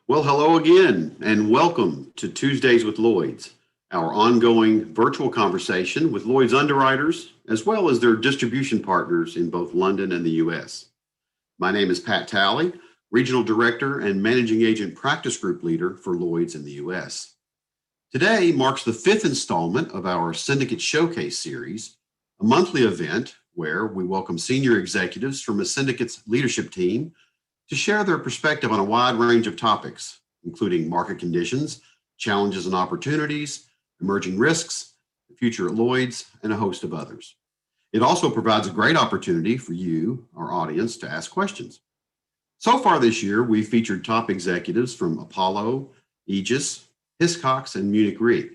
Well, hello again, and welcome to Tuesdays with Lloyd's, our ongoing virtual conversation with Lloyd's underwriters, as well as their distribution partners in both London and the US. My name is Pat Talley, Regional Director and Managing Agent Practice Group Leader for Lloyd's in the US. Today marks the fifth installment of our Syndicate Showcase series, a monthly event where we welcome senior executives from a syndicate's leadership team to share their perspective on a wide range of topics, including market conditions, challenges and opportunities, emerging risks, the future at Lloyd's, and a host of others. It also provides a great opportunity for you, our audience, to ask questions. So far this year, we've featured top executives from Apollo, Aegis, Hiscox, and Munich Re.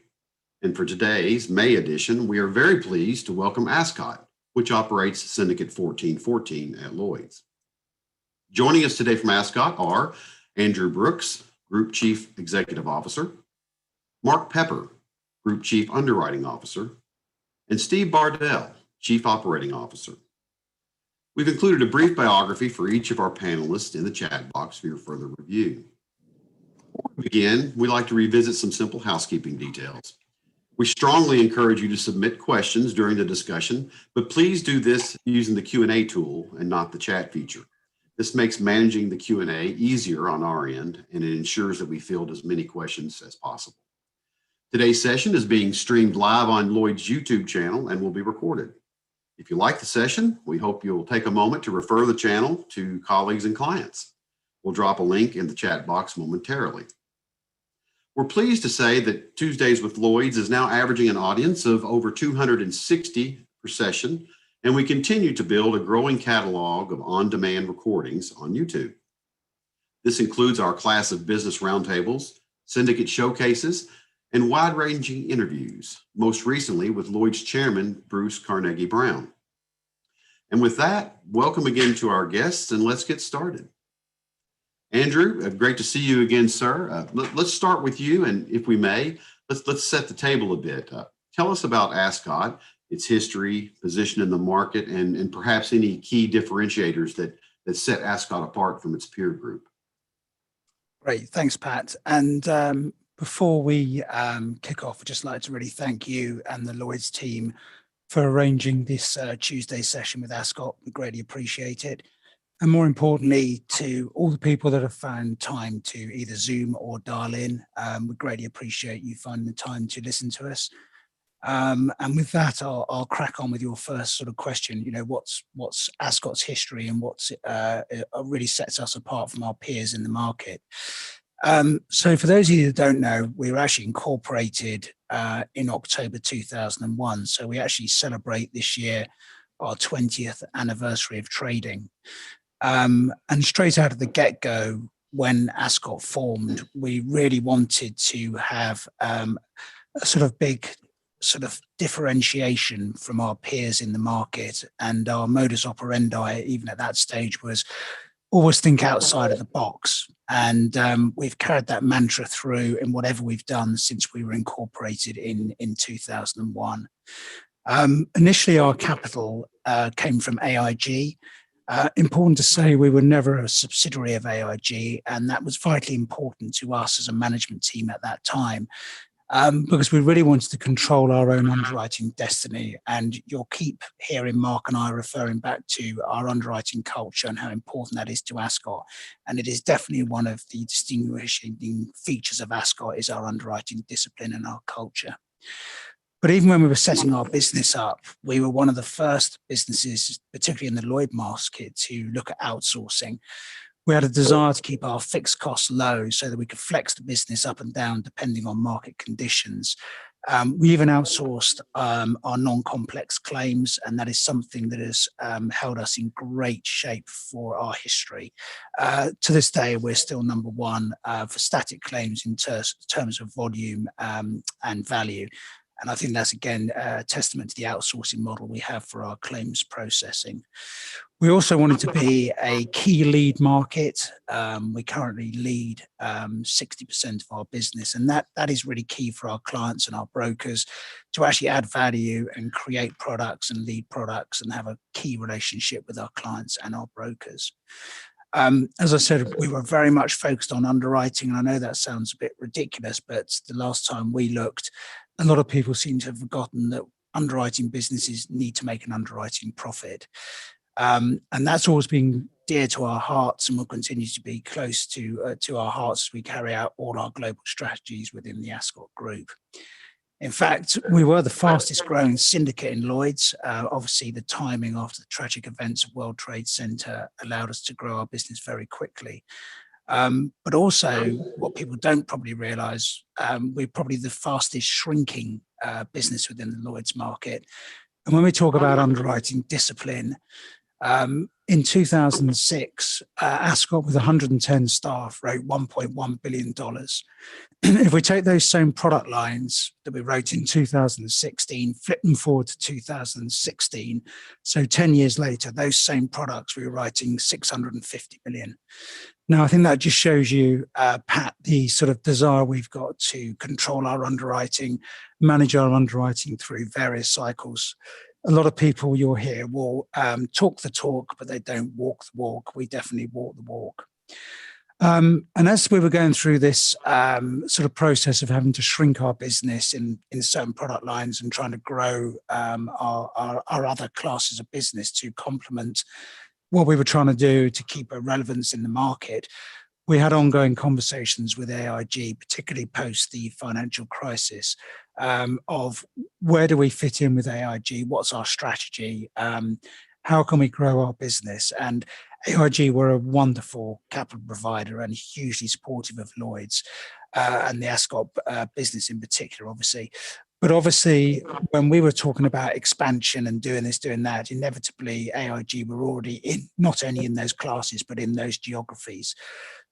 And for today's May edition, we are very pleased to welcome Ascot, which operates Syndicate 1414 at Lloyd's. Joining us today from Ascot are Andrew Brooks, Group Chief Executive Officer, Mark Pepper, Group Chief Underwriting Officer, and Steve Bardell, Chief Operating Officer. We've included a brief biography for each of our panelists in the chat box for your further review. Before we begin, we'd like to revisit some simple housekeeping details. We strongly encourage you to submit questions during the discussion, but please do this using the Q&A tool and not the chat feature. This makes managing the Q&A easier on our end, and it ensures that we field as many questions as possible. Today's session is being streamed live on Lloyd's YouTube channel and will be recorded. If you like the session, we hope you'll take a moment to refer the channel to colleagues and clients. We'll drop a link in the chat box momentarily. We're pleased to say that Tuesdays with Lloyd's is now averaging an audience of over 260 per session, and we continue to build a growing catalog of on-demand recordings on YouTube. This includes our class of business roundtables, syndicate showcases, and wide-ranging interviews, most recently with Lloyd's chairman, Bruce Carnegie Brown. And with that, welcome again to our guests, and let's get started. Andrew, great to see you again, sir. Let's start with you, and if we may, let's set the table a bit. Tell us about Ascot, its history, position in the market, and perhaps any key differentiators that set Ascot apart from its peer group. Great, thanks, Pat. And before we kick off, I'd just like to really thank you and the Lloyd's team for arranging this Tuesday session with Ascot. We greatly appreciate it. And more importantly, to all the people that have found time to either Zoom or dial in, we greatly appreciate you finding the time to listen to us. And with that, I'll crack on with your first sort of question. You know, what's Ascot's history and what's really sets us apart from our peers in the market? So for those of you that don't know, we were actually incorporated in October 2001. So we actually celebrate this year our 20th anniversary of trading. And straight out of the get-go, when Ascot formed, we really wanted to have a sort of big sort of differentiation from our peers in the market, and our modus operandi even at that stage was always think outside of the box. And we've carried that mantra through in whatever we've done since we were incorporated in 2001. Initially our capital came from AIG. Important to say, we were never a subsidiary of AIG, and that was vitally important to us as a management team at that time. Because we really wanted to control our own underwriting destiny. And you'll keep hearing Mark and I referring back to our underwriting culture and how important that is to Ascot. And it is definitely one of the distinguishing features of Ascot is our underwriting discipline and our culture. But even when we were setting our business up, we were one of the first businesses, particularly in the Lloyd market, to look at outsourcing. We had a desire to keep our fixed costs low so that we could flex the business up and down depending on market conditions. We even outsourced our non-complex claims, and that is something that has held us in great shape for our history. To this day, we're still number one for static claims in terms of volume and value. And I think that's, again, a testament to the outsourcing model we have for our claims processing. We also wanted to be a key lead market. We currently lead 60% of our business, and that is really key for our clients and our brokers to actually add value and create products and lead products and have a key relationship with our clients and our brokers. As I said, we were very much focused on underwriting, and I know that sounds a bit ridiculous, but the last time we looked, a lot of people seem to have forgotten that underwriting businesses need to make an underwriting profit. And that's always been dear to our hearts and will continue to be close to our hearts as we carry out all our global strategies within the Ascot Group. In fact, we were the fastest growing syndicate in Lloyd's. Obviously, the timing after the tragic events of World Trade Center allowed us to grow our business very quickly. But also, what people don't probably realize, we're probably the fastest shrinking business within the Lloyd's market. And when we talk about underwriting discipline, in 2006, Ascot with 110 staff wrote $1.1 billion. If we take those same product lines that we wrote in 2016, flip them forward to 2016, so 10 years later, those same products we were writing 650 million. Now, I think that just shows you, Pat, the sort of desire we've got to control our underwriting, manage our underwriting through various cycles. A lot of people you'll hear will talk the talk, but they don't walk the walk. We definitely walk the walk. And as we were going through this sort of process of having to shrink our business in certain product lines and trying to grow our other classes of business to complement what we were trying to do to keep a relevance in the market, we had ongoing conversations with AIG, particularly post the financial crisis, of where do we fit in with AIG? What's our strategy? How can we grow our business? And AIG were a wonderful capital provider and hugely supportive of Lloyd's and the Ascot business in particular, obviously. But obviously, when we were talking about expansion and doing this, doing that, inevitably AIG were already in, not only in those classes, but in those geographies.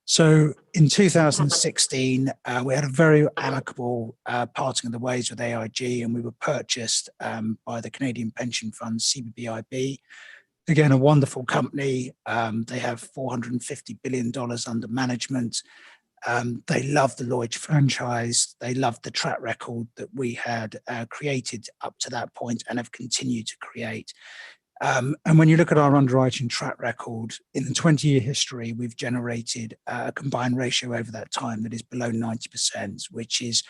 So in 2016, we had a very amicable parting of the ways with AIG, and we were purchased by the Canadian pension fund CBBIB. Again, a wonderful company. They have $450 billion under management. They love the Lloyd franchise. They love the track record that we had created up to that point and have continued to create. And when you look at our underwriting track record, in the 20-year history, we've generated a combined ratio over that time that is below 90%, which is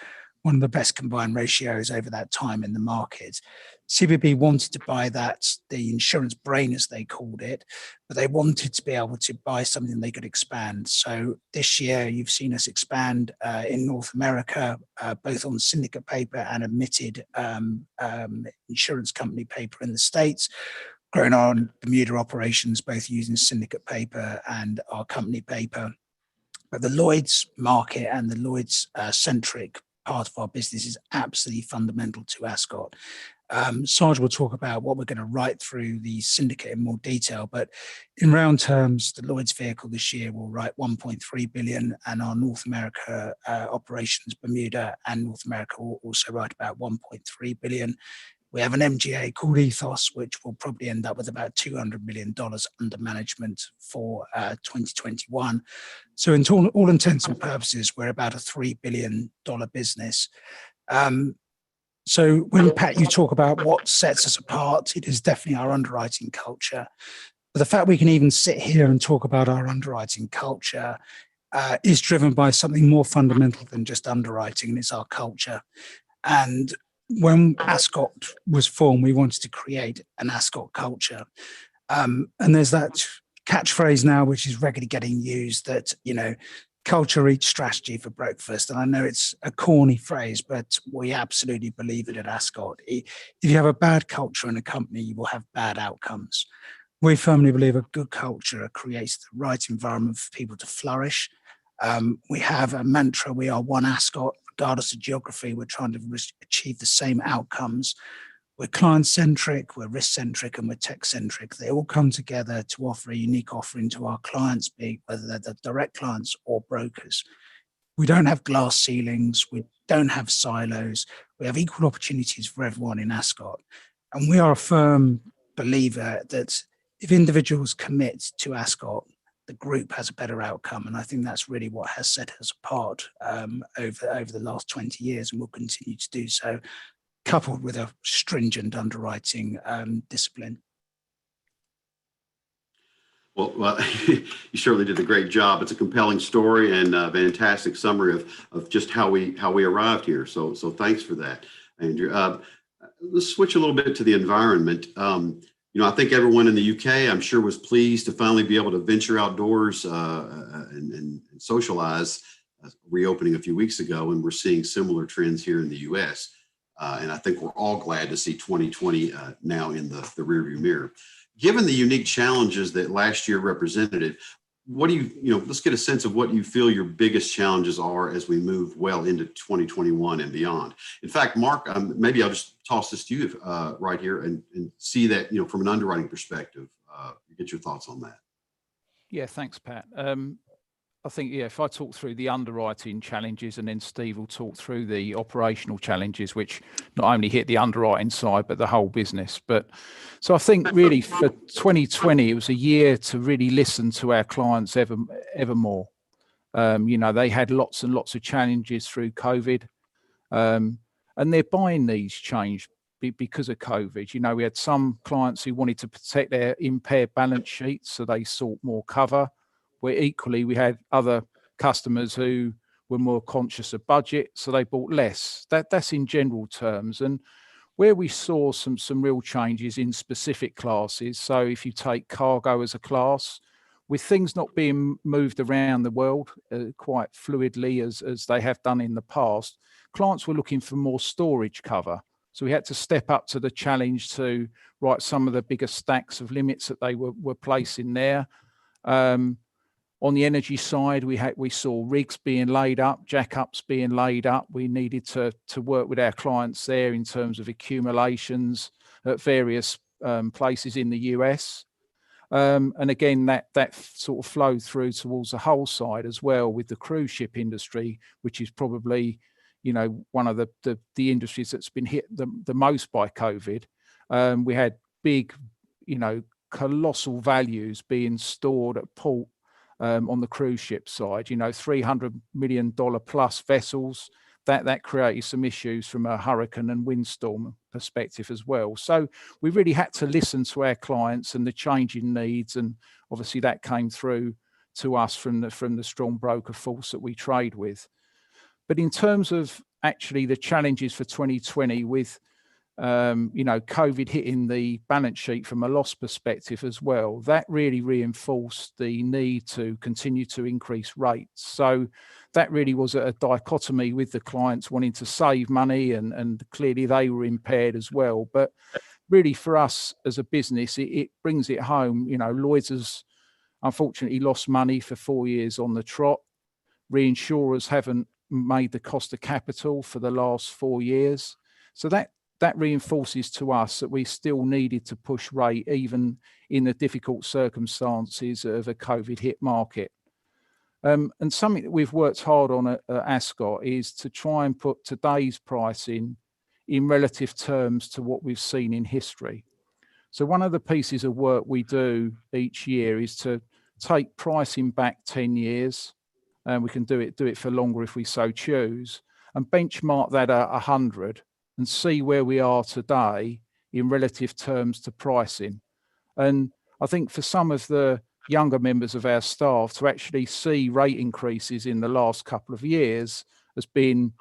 one of the best combined ratios over that time in the market. CBB wanted to buy that, the insurance brain, as they called it, but they wanted to be able to buy something they could expand. So this year, you've seen us expand in North America, both on syndicate paper and admitted insurance company paper in the States, growing our Bermuda operations, both using syndicate paper and our company paper. But the Lloyd's market and the Lloyd's centric part of our business is absolutely fundamental to Ascot. Sarge will talk about what we're going to write through the syndicate in more detail, but in round terms, the Lloyd's vehicle this year will write 1.3 billion, and our North America operations, Bermuda and North America, will also write about 1.3 billion. We have an MGA called Ethos, which will probably end up with about $200 million under management for 2021. So in all intents and purposes, we're about a $3 billion business. So when, Pat, you talk about what sets us apart, it is definitely our underwriting culture. But the fact we can even sit here and talk about our underwriting culture is driven by something more fundamental than just underwriting, and it's our culture. And when Ascot was formed, we wanted to create an Ascot culture. And there's that catchphrase now, which is regularly getting used, that, you know, culture eats strategy for breakfast. And I know it's a corny phrase, but we absolutely believe it at Ascot. If you have a bad culture in a company, you will have bad outcomes. We firmly believe a good culture creates the right environment for people to flourish. We have a mantra: we are one Ascot. Regardless of geography, we're trying to achieve the same outcomes. We're client-centric, we're risk-centric, and we're tech-centric. They all come together to offer a unique offering to our clients, be whether they're the direct clients or brokers. We don't have glass ceilings. We don't have silos. We have equal opportunities for everyone in Ascot. And we are a firm believer that if individuals commit to Ascot, the group has a better outcome. And I think that's really what has set us apart over the last 20 years and will continue to do so, coupled with a stringent underwriting discipline. Well, you certainly did a great job. It's a compelling story and a fantastic summary of just how we arrived here. So thanks for that, Andrew. Let's switch a little bit to the environment. I think everyone in the UK, I'm sure, was pleased to finally be able to venture outdoors and socialize, reopening a few weeks ago, and we're seeing similar trends here in the US. And I think we're all glad to see 2020 now in the rearview mirror. Given the unique challenges that last year represented, what do let's get a sense of what you feel your biggest challenges are as we move well into 2021 and beyond. In fact, Mark, maybe I'll just toss this to you right here and see that, from an underwriting perspective, get your thoughts on that. Yeah, thanks, Pat. I think, if I talk through the underwriting challenges and then Steve will talk through the operational challenges, which not only hit the underwriting side, but the whole business. So I think really for 2020, it was a year to really listen to our clients ever more. They had lots and lots of challenges through COVID, and their buying needs changed because of COVID. We had some clients who wanted to protect their impaired balance sheets, so they sought more cover. Where equally we had other customers who were more conscious of budget, so they bought less. That's in general terms. And where we saw some real changes in specific classes, so if you take cargo as a class, with things not being moved around the world quite fluidly as they have done in the past, clients were looking for more storage cover. So we had to step up to the challenge to write some of the bigger stacks of limits that they were placing there. On the energy side, we saw rigs being laid up, jackups being laid up. We needed to work with our clients there in terms of accumulations at various places in the US. And again, that sort of flowed through towards the whole side as well with the cruise ship industry, which is probably, one of the industries that's been hit the most by COVID. We had big, colossal values being stored at port on the cruise ship side, $300 million plus vessels. That created some issues from a hurricane and windstorm perspective as well. So we really had to listen to our clients and the changing needs, and obviously that came through to us from the strong broker force that we trade with. But in terms of actually the challenges for 2020 with COVID hitting the balance sheet from a loss perspective as well, that really reinforced the need to continue to increase rates. So that really was a dichotomy with the clients wanting to save money, and clearly they were impaired as well. But really for us as a business, it brings it home. Lloyd's has unfortunately lost money for 4 years on the trot. Reinsurers haven't made the cost of capital for the last 4 years. So that reinforces to us that we still needed to push rate even in the difficult circumstances of a COVID hit market. And something that we've worked hard on at Ascot is to try and put today's pricing in relative terms to what we've seen in history. So one of the pieces of work we do each year is to take pricing back 10 years, and we can do it for longer if we so choose, and benchmark that at 100 and see where we are today in relative terms to pricing. And I think for some of the younger members of our staff to actually see rate increases in the last couple of years has been,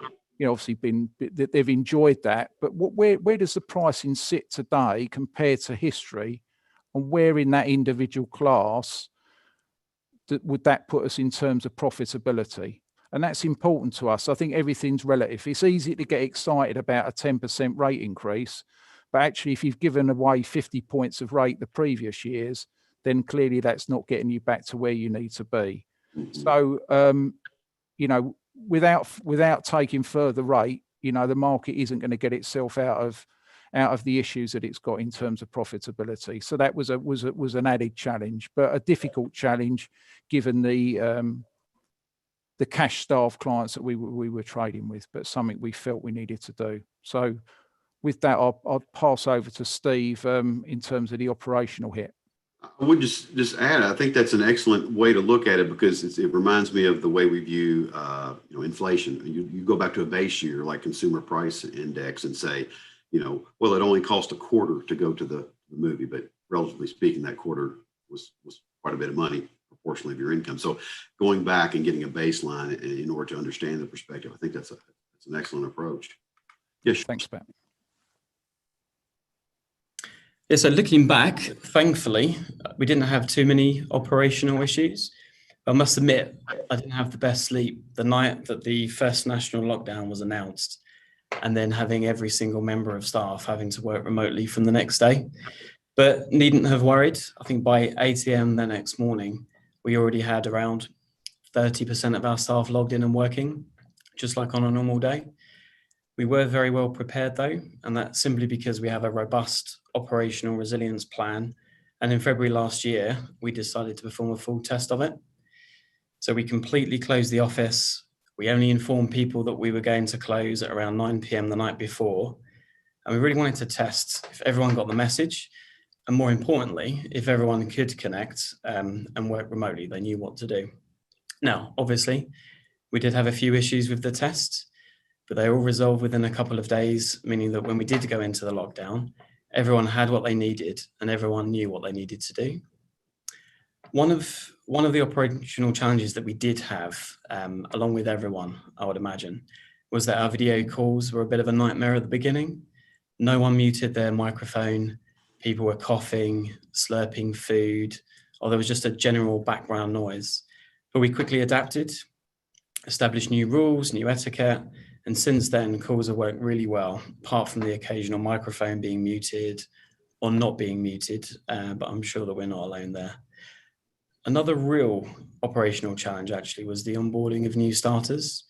obviously they've enjoyed that. But where does the pricing sit today compared to history, and where in that individual class would that put us in terms of profitability? And that's important to us. I think everything's relative. It's easy to get excited about a 10% rate increase, but actually if you've given away 50 points of rate the previous years, then clearly that's not getting you back to where you need to be. So, without taking further rate, the market isn't going to get itself out of the issues that it's got in terms of profitability. So that was an added challenge, but a difficult challenge given the cash staff clients that we were trading with, but something we felt we needed to do. So with that, I'll pass over to Steve in terms of the operational hit. I would just add, I think that's an excellent way to look at it, because it reminds me of the way we view inflation. You go back to a base year like consumer price index and say, well, it only cost a quarter to go to the movie, but relatively speaking, that quarter was quite a bit of money proportionally of your income. So going back and getting a baseline in order to understand the perspective, I think that's an excellent approach. Yes. Thanks, Pat. Yeah, so looking back, thankfully, we didn't have too many operational issues. I must admit, I didn't have the best sleep the night that the first national lockdown was announced, and then having every single member of staff having to work remotely from the next day. But needn't have worried. I think by 8 a.m. the next morning, we already had around 30% of our staff logged in and working, just like on a normal day. We were very well prepared though, and that's simply because we have a robust operational resilience plan. And in February last year, we decided to perform a full test of it. So we completely closed the office. We only informed people that we were going to close at around 9 p.m. the night before. And we really wanted to test if everyone got the message. And more importantly, if everyone could connect and work remotely, they knew what to do. Now, obviously, we did have a few issues with the test, but they all resolved within a couple of days, meaning that when we did go into the lockdown, everyone had what they needed and everyone knew what they needed to do. One of the operational challenges that we did have, along with everyone, I would imagine, was that our video calls were a bit of a nightmare at the beginning. No one muted their microphone. People were coughing, slurping food, or there was just a general background noise. But we quickly adapted, established new rules, new etiquette, and since then, calls have worked really well, apart from the occasional microphone being muted or not being muted, but I'm sure that we're not alone there. Another real operational challenge actually was the onboarding of new starters.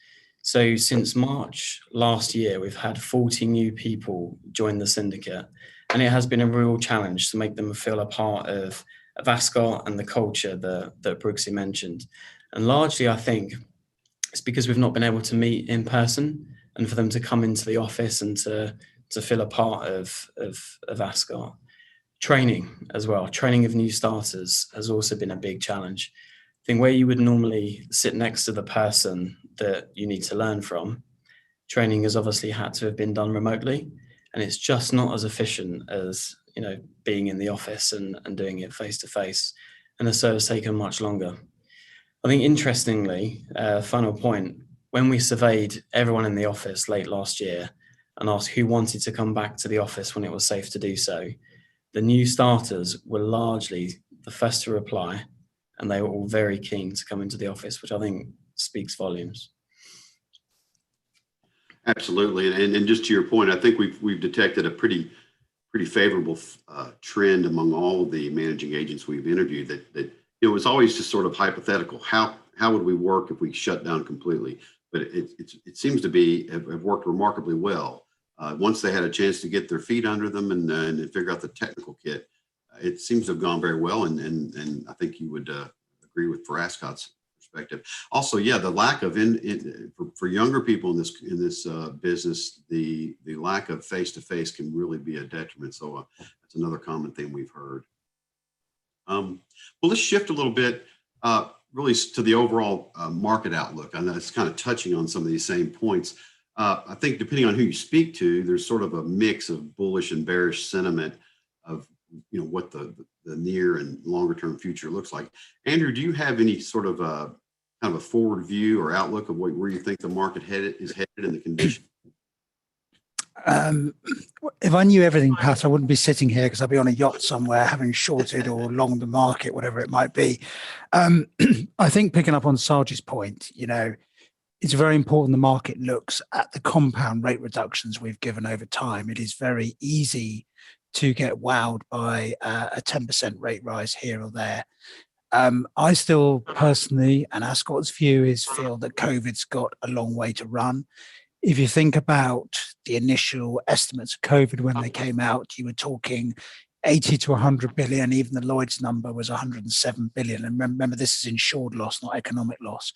So since March last year, we've had 40 new people join the syndicate, and it has been a real challenge to make them feel a part of Ascot and the culture that Brooksy mentioned. And largely, I think, it's because we've not been able to meet in person, and for them to come into the office and to feel a part of Ascot. Training as well, training of new starters has also been a big challenge. I think where you would normally sit next to the person that you need to learn from, training has obviously had to have been done remotely, and it's just not as efficient as, you know, being in the office and doing it face to face, and so it's taken much longer. I think interestingly, final point, when we surveyed everyone in the office late last year and asked who wanted to come back to the office when it was safe to do so, the new starters were largely the first to reply, and they were all very keen to come into the office, which I think speaks volumes. Absolutely, and just to your point, I think we've detected a pretty favorable trend among all of the managing agents we've interviewed that it was always just sort of hypothetical. How would we work if we shut down completely? But it seems to have worked remarkably well. Once they had a chance to get their feet under them and figure out the technical kit, it seems to have gone very well. And I think you would agree with for Ascot's perspective. Also, yeah, the lack of for younger people in this business, the lack of face-to-face can really be a detriment. So that's another common thing we've heard. Well, let's shift a little bit, really to the overall market outlook. I know it's kind of touching on some of these same points. I think depending on who you speak to, there's sort of a mix of bullish and bearish sentiment of, you know, what the near and longer term future looks like. Andrew, do you have any sort of kind of a forward view or outlook of where you think the market is headed in the condition? If I knew everything, Pat, I wouldn't be sitting here because I'd be on a yacht somewhere having shorted or longed the market, whatever it might be. I think picking up on Sarge's point, you know, it's very important the market looks at the compound rate reductions we've given over time. It is very easy to get wowed by a 10% rate rise here or there. I still personally, and Ascot's view is, feel that COVID's got a long way to run. If you think about the initial estimates of COVID when they came out, you were talking 80 to 100 billion. Even the Lloyd's number was 107 billion. And remember, this is insured loss, not economic loss.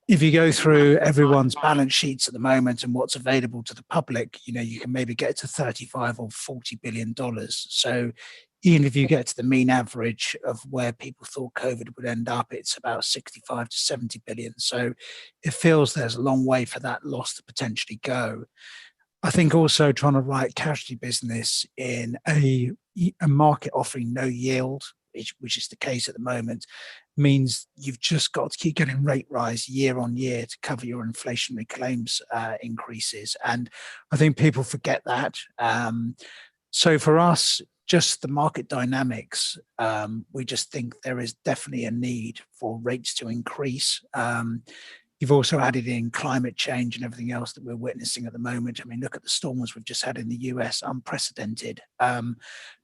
If you go through everyone's balance sheets at the moment and what's available to the public, you know, you can maybe get to 35 or 40 billion dollars. So even if you get to the mean average of where people thought COVID would end up, it's about 65 to 70 billion. So it feels there's a long way for that loss to potentially go. I think also trying to write casualty business in a market offering no yield which is the case at the moment, means you've just got to keep getting rate rise year on year to cover your inflationary claims increases. And I think people forget that. So for us, just the market dynamics, we just think there is definitely a need for rates to increase. You've also added in climate change and everything else that we're witnessing at the moment. I mean, look at the storms we've just had in the US, unprecedented.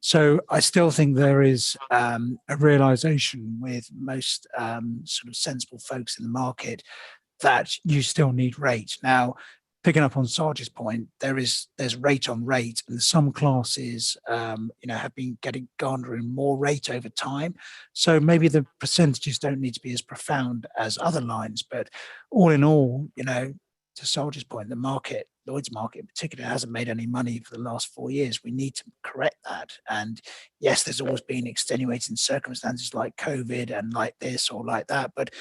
So I still think there is a realization with most sort of sensible folks in the market that you still need rate. Now, picking up on Sarge's point, there's rate on rate, and some classes, have been garnering more rate over time. So maybe the percentages don't need to be as profound as other lines, but all in all, to Sarge's point, the market, Lloyd's market in particular, hasn't made any money for the last 4 years. We need to correct that. And yes, there's always been extenuating circumstances like COVID and like this or like that. But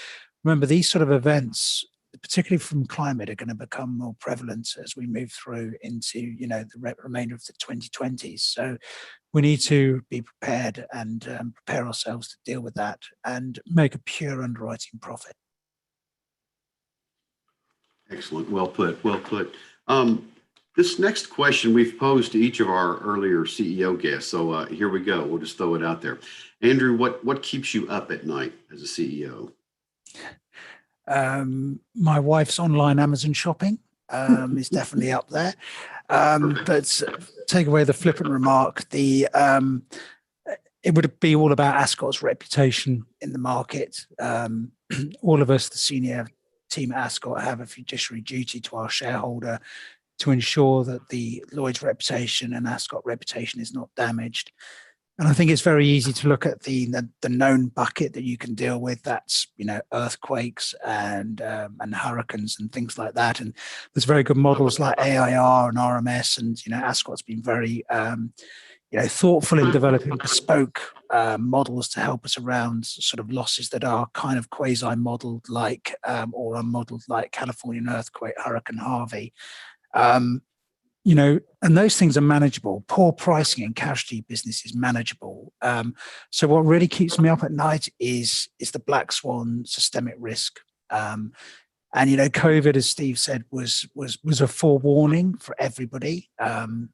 remember, these sort of events, particularly from climate, are going to become more prevalent as we move through into the remainder of the 2020s. So we need to be prepared and prepare ourselves to deal with that and make a pure underwriting profit. Excellent. Well put. Well put. This next question we've posed to each of our earlier CEO guests. So here we go. We'll just throw it out there. Andrew, what keeps you up at night as a CEO? My wife's online Amazon shopping is definitely up there. But take away the flippant remark, it would be all about Ascot's reputation in the market. All of us, the senior team at Ascot, have a fiduciary duty to our shareholder to ensure that the Lloyd's reputation and Ascot reputation is not damaged. And I think it's very easy to look at the known bucket that you can deal with. That's earthquakes and hurricanes and things like that. And there's very good models like AIR and RMS. And Ascot's been very thoughtful in developing bespoke models to help us around sort of losses that are kind of quasi-modeled like or unmodeled, like Californian earthquake, Hurricane Harvey. And those things are manageable. Poor pricing in casualty business is manageable. So what really keeps me up at night is the black swan systemic risk. And COVID, as Steve said, was a forewarning for everybody. And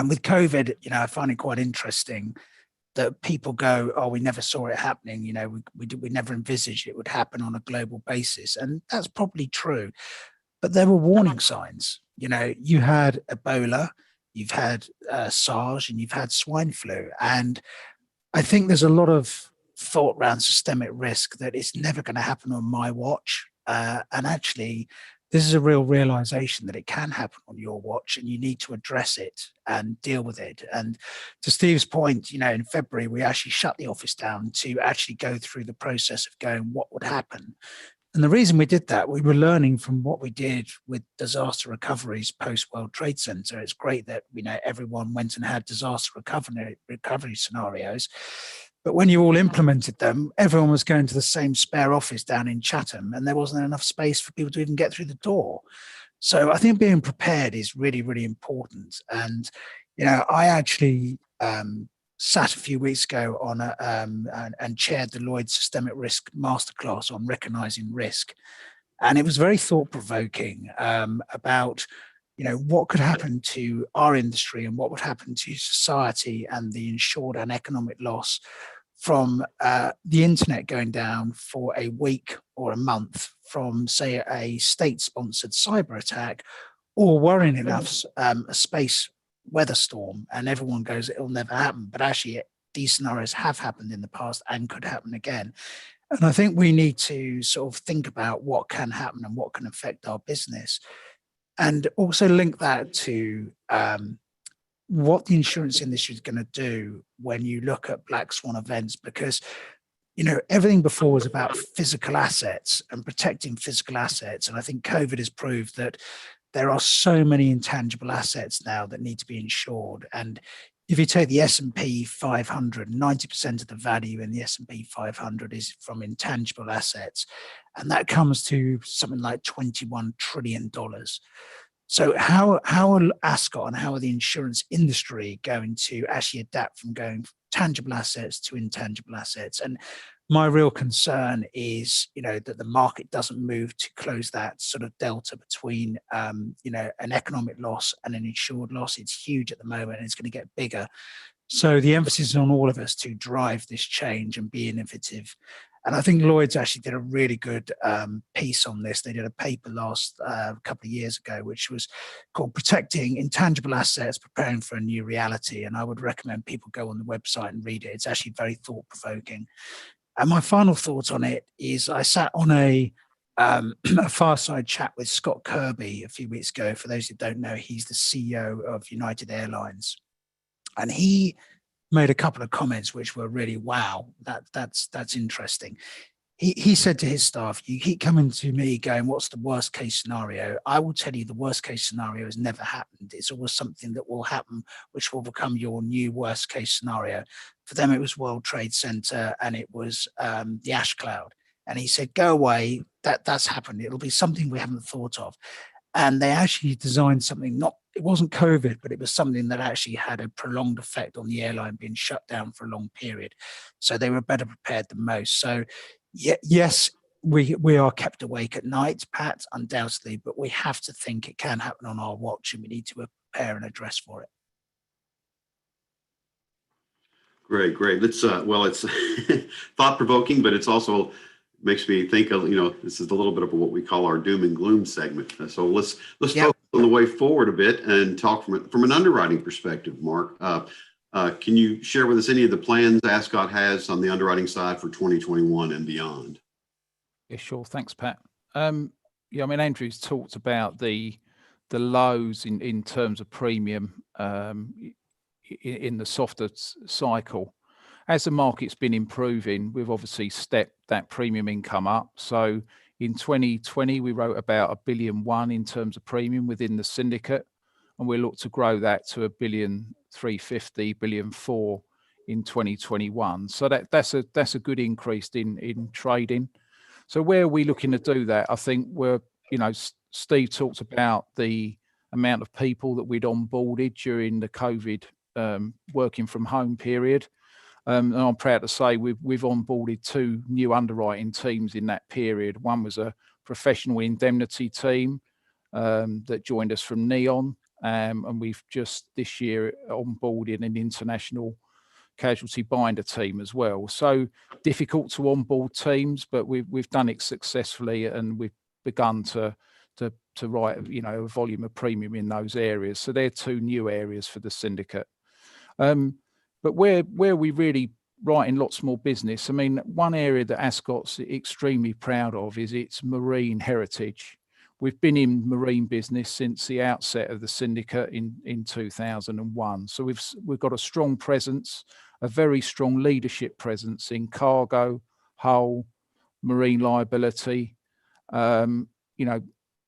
with COVID, I find it quite interesting that people go, "Oh, we never saw it happening. We never envisaged it would happen on a global basis," and that's probably true. But there were warning signs. You had Ebola, you've had SARS, and you've had swine flu. And I think there's a lot of thought around systemic risk that it's never going to happen on my watch. And actually, this is a real realization that it can happen on your watch, and you need to address it and deal with it. And to Steve's point, in February, we actually shut the office down to actually go through the process of going, what would happen? And the reason we did that, we were learning from what we did with disaster recoveries post World Trade Center. It's great that everyone went and had disaster recovery scenarios, but when you all implemented them, everyone was going to the same spare office down in Chatham, and there wasn't enough space for people to even get through the door. So I think being prepared is really, really important. And I actually sat a few weeks ago on and chaired the Lloyd Systemic Risk Masterclass on recognizing risk. And it was very thought-provoking about, what could happen to our industry and what would happen to society and the insured and economic loss from the internet going down for a week or a month from, say, a state-sponsored cyber attack, or worrying enough, a space weather storm, and everyone goes, it'll never happen. But actually, these scenarios have happened in the past and could happen again. And I think we need to sort of think about what can happen and what can affect our business, and also link that to what the insurance industry is going to do when you look at black swan events, because everything before was about physical assets and protecting physical assets. And I think COVID has proved that there are so many intangible assets now that need to be insured. And if you take the S&P 500, 90% of the value in the S&P 500 is from intangible assets. And that comes to something like $21 trillion. So how are Ascot and how are the insurance industry going to actually adapt from going tangible assets to intangible assets? And my real concern is, that the market doesn't move to close that sort of delta between, an economic loss and an insured loss. It's huge at the moment and it's going to get bigger. So the emphasis is on all of us to drive this change and be innovative. And I think Lloyd's actually did a really good piece on this. They did a paper last couple of years ago, which was called Protecting Intangible Assets, Preparing for a New Reality. And I would recommend people go on the website and read it. It's actually very thought-provoking. And my final thought on it is I sat on a fireside chat with Scott Kirby a few weeks ago. For those who don't know, he's the CEO of United Airlines. And he made a couple of comments which were really, wow, that's interesting. He said to his staff, you keep coming to me going, what's the worst case scenario? I will tell you the worst case scenario has never happened. It's always something that will happen, which will become your new worst case scenario. For them, it was World Trade Center and it was the ash cloud. And he said, go away, that's happened. It'll be something we haven't thought of. And they actually designed something, it wasn't COVID, but it was something that actually had a prolonged effect on the airline being shut down for a long period. So they were better prepared than most. So yes, we are kept awake at night, Pat, undoubtedly, but we have to think it can happen on our watch and we need to prepare and address for it. Great. It's it's thought-provoking, but it's also makes me think of, this is a little bit of what we call our doom and gloom segment. So let's focus on the way forward a bit and talk from an underwriting perspective. Mark, can you share with us any of the plans Ascot has on the underwriting side for 2021 and beyond? Yeah, sure. Thanks, Pat. Andrew's talked about the lows in terms of premium in the softer cycle. As the market's been improving, we've obviously stepped that premium income up. So in 2020, we wrote about $1.1 billion in terms of premium within the syndicate, and we look to grow that to $1.35 billion, $1.4 billion in 2021. So that's a good increase in trading. So where are we looking to do that? I think Steve talked about the amount of people that we'd onboarded during the COVID working from home period. And I'm proud to say we've onboarded 2 new underwriting teams in that period. One was a professional indemnity team that joined us from Neon, and we've just this year onboarded an international casualty binder team as well. So difficult to onboard teams, but we've done it successfully, and we've begun to write a volume of premium in those areas. So they're 2 new areas for the syndicate. But where we really writing lots more business, one area that Ascot's extremely proud of is its marine heritage. We've been in marine business since the outset of the syndicate in 2001. So we've got a strong presence, a very strong leadership presence in cargo, hull, marine liability,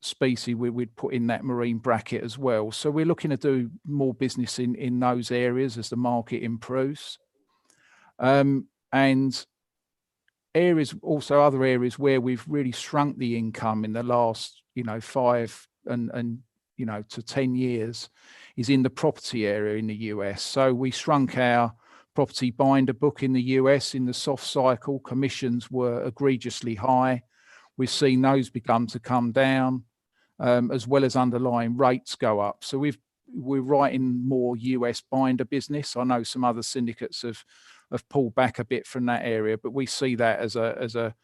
species we'd put in that marine bracket as well. So we're looking to do more business in those areas as the market improves. And other areas where we've really shrunk the income in the last 5 and to 10 years is in the property area in the US. So we shrunk our property binder book in the US in the soft cycle. Commissions were egregiously high. We've seen those begin to come down, as well as underlying rates go up. So we're writing more US binder business. I know some other syndicates have pulled back a bit from that area, but we see that as a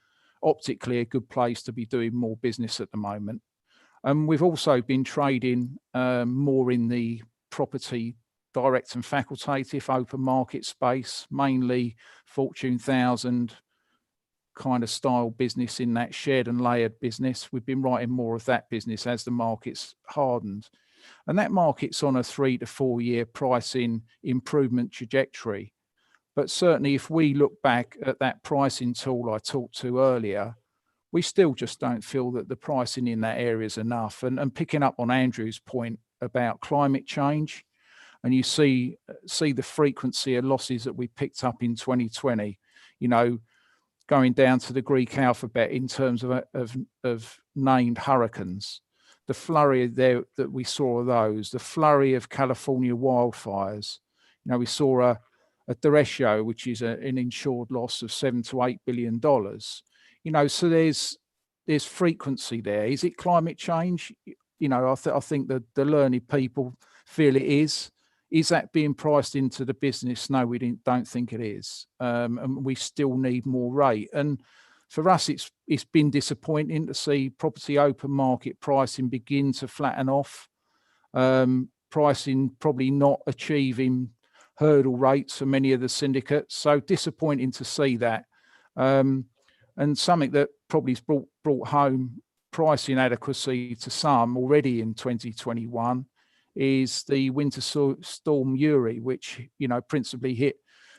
optically a good place to be doing more business at the moment. And we've also been trading more in the property direct and facultative open market space, mainly Fortune 1000 kind of style business in that shared and layered business. We've been writing more of that business as the market's hardened. And that market's on a 3 to 4 year pricing improvement trajectory. But certainly if we look back at that pricing tool I talked to earlier, we still just don't feel that the pricing in that area is enough. And picking up on Andrew's point about climate change, and you see the frequency of losses that we picked up in 2020, going down to the Greek alphabet in terms of named hurricanes. the flurry there that we saw of those, the flurry of California wildfires. We saw a derecho, which is an insured loss of $7 to $8 billion. So there's frequency there. Is it climate change? I think that the learned people feel it is. Is that being priced into the business? No, we don't think it is. And we still need more rate. And for us, it's been disappointing to see property open market pricing begin to flatten off. Pricing probably not achieving hurdle rates for many of the syndicates. So disappointing to see that. And something that probably has brought home pricing adequacy to some already in 2021 is the winter storm Uri, which principally hit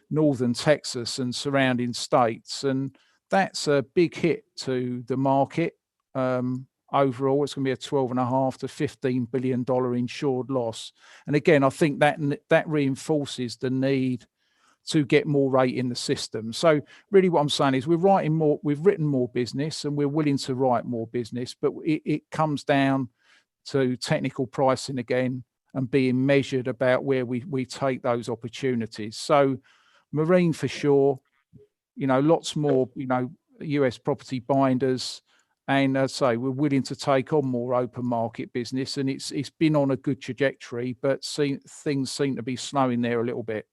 northern Texas and surrounding states, and that's a big hit to the market. Overall, it's going to be a $12.5 to $15 billion insured loss, and again, I think that reinforces the need to get more rate in the system. So really what I'm saying is we've written more business and we're willing to write more business, but it comes down to technical pricing again and being measured about where we take those opportunities. So marine for sure, lots more, US property binders, and I'd say we're willing to take on more open market business, and it's been on a good trajectory, but things seem to be slowing there a little bit.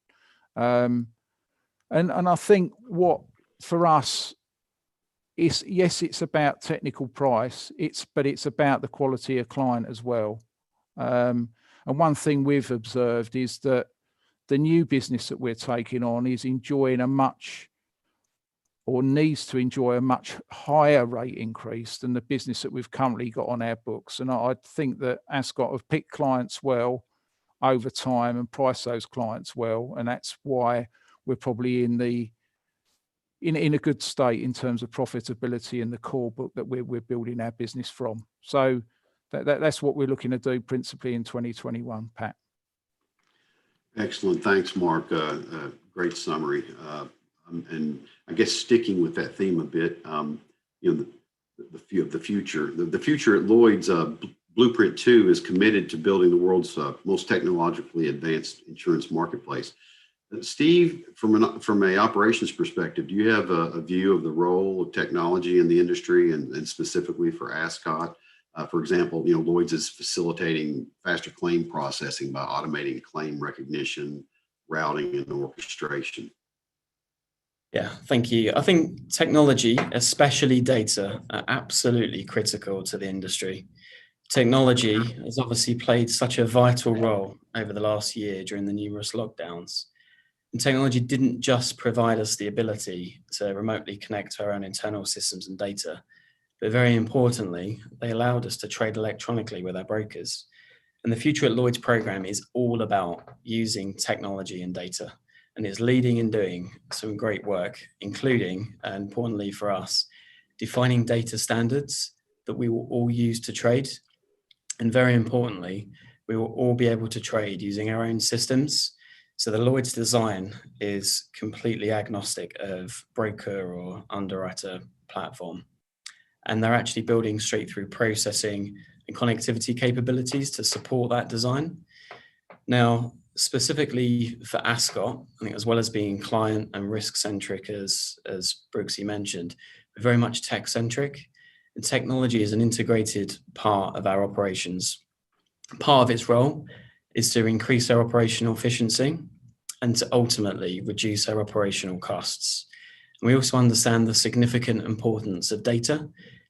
And I think what for us is, yes, it's about technical price, but it's about the quality of client as well. And one thing we've observed is that the new business that we're taking on is enjoying needs to enjoy a much higher rate increase than the business that we've currently got on our books. And I think that Ascot have picked clients well over time and priced those clients well, and that's why we're probably in a good state in terms of profitability in the core book that we're building our business from. So that's what we're looking to do principally in 2021, Pat. Excellent. Thanks, Mark. Great summary. And I guess sticking with that theme a bit, the future. The future at Lloyd's Blueprint 2 is committed to building the world's most technologically advanced insurance marketplace. Steve, from a operations perspective, do you have a view of the role of technology in the industry and specifically for Ascot? For example, Lloyd's is facilitating faster claim processing by automating claim recognition, routing, and orchestration. Yeah, thank you. I think technology, especially data, are absolutely critical to the industry. Technology has obviously played such a vital role over the last year during the numerous lockdowns. And technology didn't just provide us the ability to remotely connect to our own internal systems and data, but very importantly, they allowed us to trade electronically with our brokers. And the Future at Lloyd's program is all about using technology and data, and is leading and doing some great work, including, and importantly for us, defining data standards that we will all use to trade. And very importantly, we will all be able to trade using our own systems. So the Lloyd's design is completely agnostic of broker or underwriter platform. And they're actually building straight through processing and connectivity capabilities to support that design. Now, specifically for Ascot, I think as well as being client and risk centric, as Brooksy mentioned, we're very much tech centric, and technology is an integrated part of our operations. Part of its role is to increase our operational efficiency and to ultimately reduce our operational costs. And we also understand the significant importance of data.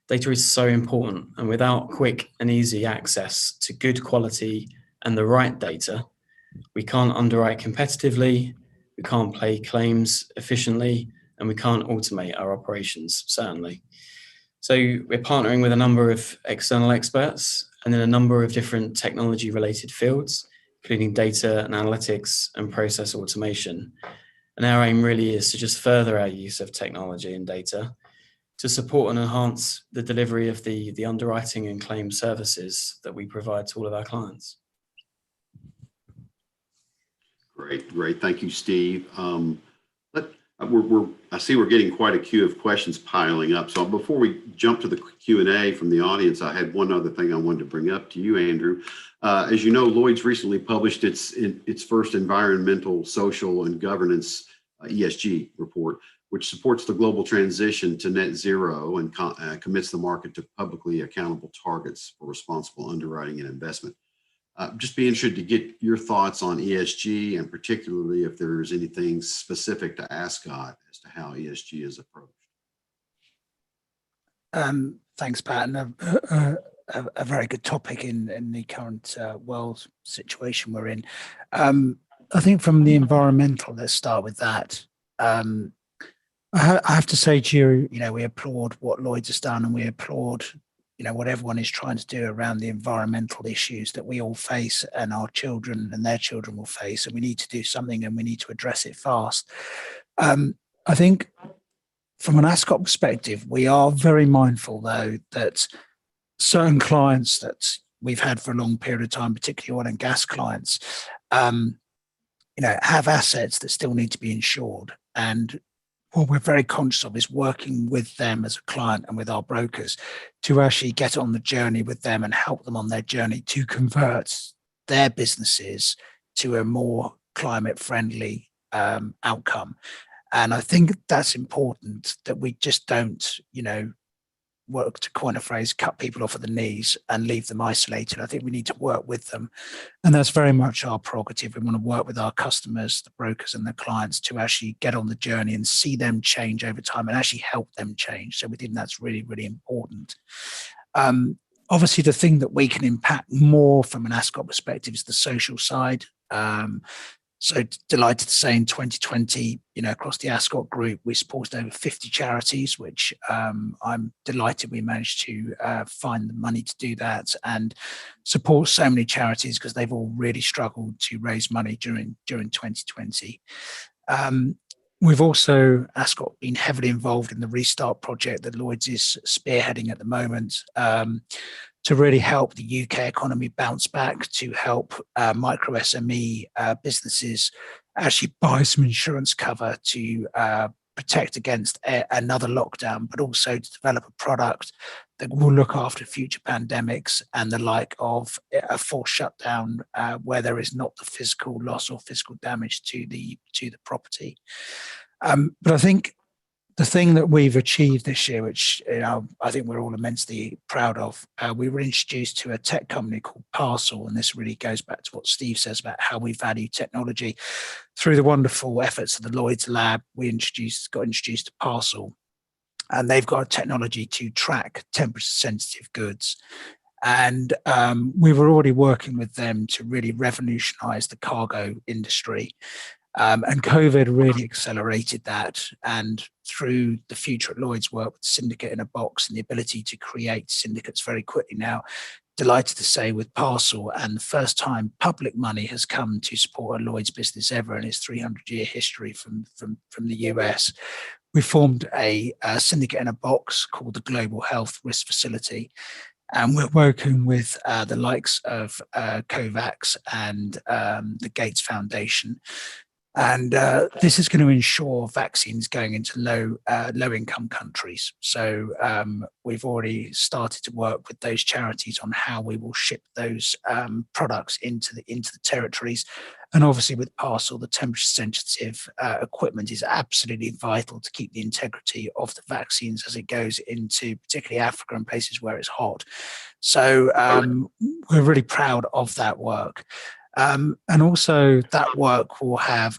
Data is so important, and without quick and easy access to good quality and the right data, we can't underwrite competitively, we can't pay claims efficiently, and we can't automate our operations, certainly. So we're partnering with a number of external experts and in a number of different technology-related fields, including data and analytics and process automation. And our aim really is to just further our use of technology and data to support and enhance the delivery of the underwriting and claim services that we provide to all of our clients. Great. Thank you, Steve. I see we're getting quite a queue of questions piling up. So before we jump to the Q&A from the audience, I had one other thing I wanted to bring up to you, Andrew. As you know, Lloyd's recently published its first environmental, social, and governance ESG report, which supports the global transition to net zero and commits the market to publicly accountable targets for responsible underwriting and investment. Just be interested to get your thoughts on ESG, and particularly if there's anything specific to Ascot as to how ESG is approached. Thanks, Pat, and a very good topic in the current world situation we're in. I think from the environmental, let's start with that. I have to say to you, we applaud what Lloyd's has done, and we applaud what everyone is trying to do around the environmental issues that we all face and our children and their children will face. And we need to do something, and we need to address it fast. I think from an Ascot perspective, we are very mindful, though, that certain clients that we've had for a long period of time, particularly oil and gas clients, have assets that still need to be insured. And what we're very conscious of is working with them as a client and with our brokers to actually get on the journey with them and help them on their journey to convert their businesses to a more climate friendly outcome. And I think that's important, that we just don't, work, to coin a phrase, cut people off at the knees and leave them isolated. I think we need to work with them. And that's very much our prerogative. We want to work with our customers, the brokers and the clients, to actually get on the journey and see them change over time and actually help them change. So we think that's really, really important. Obviously, the thing that we can impact more from an Ascot perspective is the social side. So delighted to say in 2020, across the Ascot group, we supported over 50 charities, which I'm delighted we managed to find the money to do that and support so many charities, because they've all really struggled to raise money during 2020. We've also, Ascot, been heavily involved in the Restart project that Lloyd's is spearheading at the moment, to really help the UK economy bounce back, to help micro SME businesses actually buy some insurance cover to protect against another lockdown, but also to develop a product that will look after future pandemics and the like of a forced shutdown where there is not the physical loss or physical damage to the property. But I think the thing that we've achieved this year, which I think we're all immensely proud of, we were introduced to a tech company called Parcel, and this really goes back to what Steve says about how we value technology. Through the wonderful efforts of the Lloyd's Lab, we got introduced to Parcel, and they've got a technology to track temperature-sensitive goods. And we were already working with them to really revolutionise the cargo industry. And COVID really accelerated that. And through the Future at Lloyd's work with Syndicate in a box and the ability to create syndicates very quickly now, delighted to say with Parcel, and the first time public money has come to support a Lloyd's business ever in its 300-year history from the US, we formed a syndicate in a box called the Global Health Risk Facility. And we're working with the likes of COVAX and the Gates Foundation. And this is going to ensure vaccines going into low-income countries. So we've already started to work with those charities on how we will ship those products into the territories. And obviously with Parcel, the temperature-sensitive equipment is absolutely vital to keep the integrity of the vaccines as it goes into particularly Africa and places where it's hot. So we're really proud of that work. And also that work will have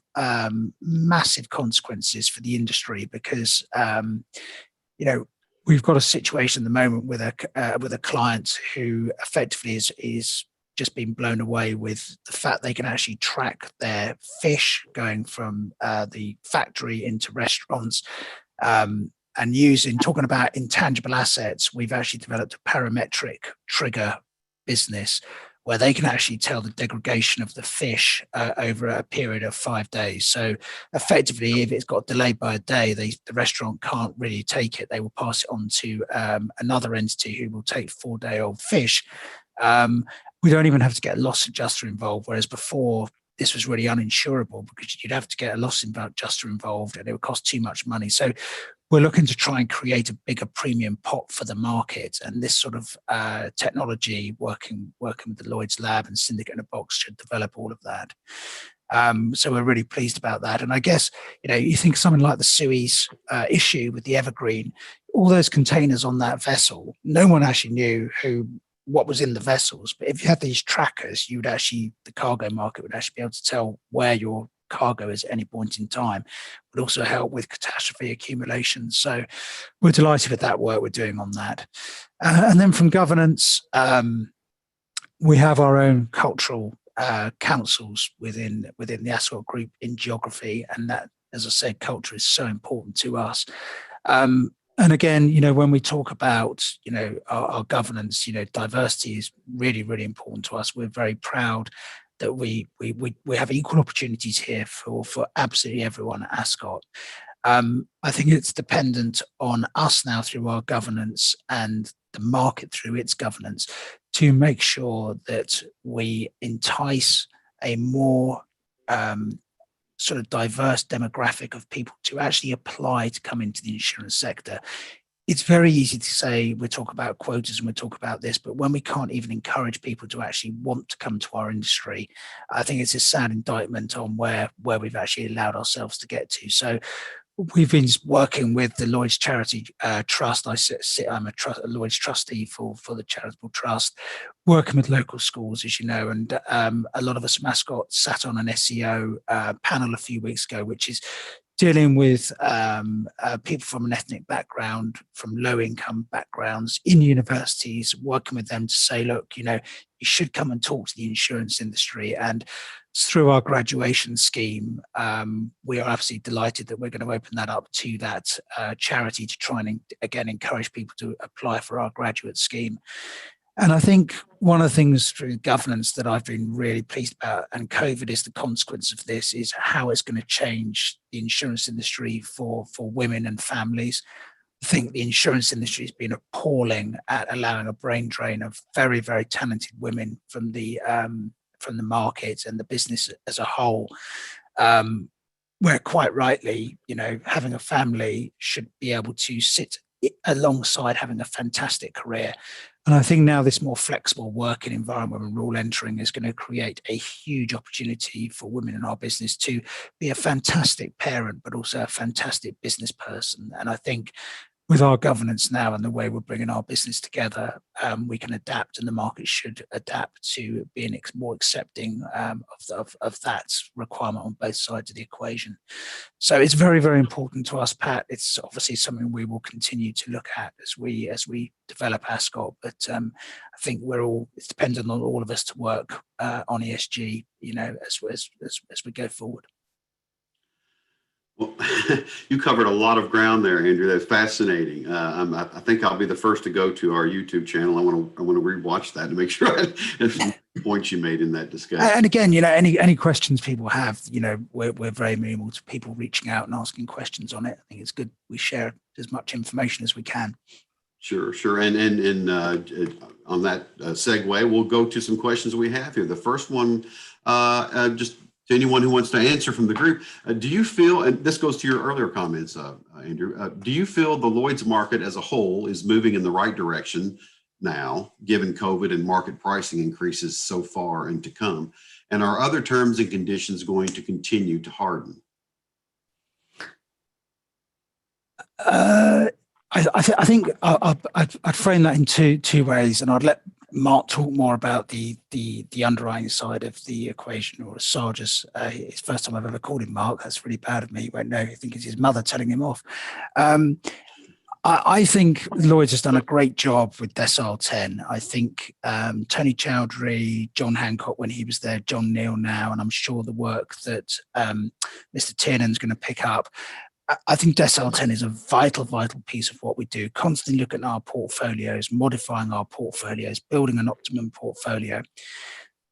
massive consequences for the industry, because we've got a situation at the moment with a client who effectively is just been blown away with the fact they can actually track their fish going from the factory into restaurants. And talking about intangible assets, we've actually developed a parametric trigger business where they can actually tell the degradation of the fish over a period of 5 days. So effectively, if it's got delayed by a day, the restaurant can't really take it. They will pass it on to another entity who will take 4-day-old fish. We don't even have to get a loss adjuster involved, whereas before, this was really uninsurable because you'd have to get a loss adjuster involved and it would cost too much money. So we're looking to try and create a bigger premium pot for the market, and this sort of technology, working with the Lloyd's lab and Syndicate in a box, should develop all of that. So we're really pleased about that. And I guess, you think something like the Suez issue with the Evergreen, all those containers on that vessel, no one actually knew what was in the vessels. But if you had these trackers, the cargo market would actually be able to tell where your cargo is at any point in time. Would also help with catastrophe accumulation. So we're delighted with that work we're doing on that. And then from governance, we have our own cultural councils within the Ascot group in geography, and that, as I said, culture is so important to us. And again, when we talk about our governance, diversity is really, really important to us. We're very proud that we have equal opportunities here for absolutely everyone at Ascot. I think it's dependent on us now through our governance and the market through its governance to make sure that we entice a more sort of diverse demographic of people to actually apply to come into the insurance sector. It's very easy to say we talk about quotas and we talk about this, but when we can't even encourage people to actually want to come to our industry, I think it's a sad indictment on where we've actually allowed ourselves to get to. So we've been working with the Lloyd's Charity Trust. I'm a Lloyd's trustee for the charitable trust, working with local schools, as you know, and a lot of us from Ascot sat on an SEO panel a few weeks ago, which is dealing with people from an ethnic background, from low-income backgrounds in universities, working with them to say, look, you should come and talk to the insurance industry. And through our graduation scheme, we are absolutely delighted that we're going to open that up to that charity to try and, again, encourage people to apply for our graduate scheme. And I think one of the things through governance that I've been really pleased about, and COVID is the consequence of this, is how it's going to change the insurance industry for women and families. I think the insurance industry has been appalling at allowing a brain drain of very, very talented women from the market and the business as a whole, where quite rightly, having a family should be able to sit alongside having a fantastic career. And I think now this more flexible working environment and rule entering is going to create a huge opportunity for women in our business to be a fantastic parent, but also a fantastic business person. And I think with our governance now and the way we're bringing our business together, we can adapt, and the market should adapt to being more accepting of that requirement on both sides of the equation. So it's very, very important to us, Pat. It's obviously something we will continue to look at as we develop Ascot. But I think it's dependent on all of us to work on ESG, as we go forward. Well, you covered a lot of ground there, Andrew. That's fascinating. I think I'll be the first to go to our YouTube channel. I want to rewatch that to make sure there's some points you made in that discussion. And again, any questions people have, we're very amenable to people reaching out and asking questions on it. I think it's good we share as much information as we can. Sure. And on that segue, we'll go to some questions we have here. The first one, just to anyone who wants to answer from the group, do you feel, and this goes to your earlier comments, Andrew, do you feel the Lloyd's market as a whole is moving in the right direction now, given COVID and market pricing increases so far and to come? And are other terms and conditions going to continue to harden? I think I'd frame that in two ways, and I'd let Mark talk more about the underwriting side of the equation, or Sarge's. It's the first time I've ever called him Mark. That's really bad of me. He won't know. I think it's his mother telling him off. I think Lloyd's has done a great job with Decile 10. I think Tony Chowdhury, John Hancock when he was there, John Neal now, and I'm sure the work that Mr. Tiernan's going to pick up. I think Decile 10 is a vital piece of what we do. Constantly looking at our portfolios, modifying our portfolios, building an optimum portfolio.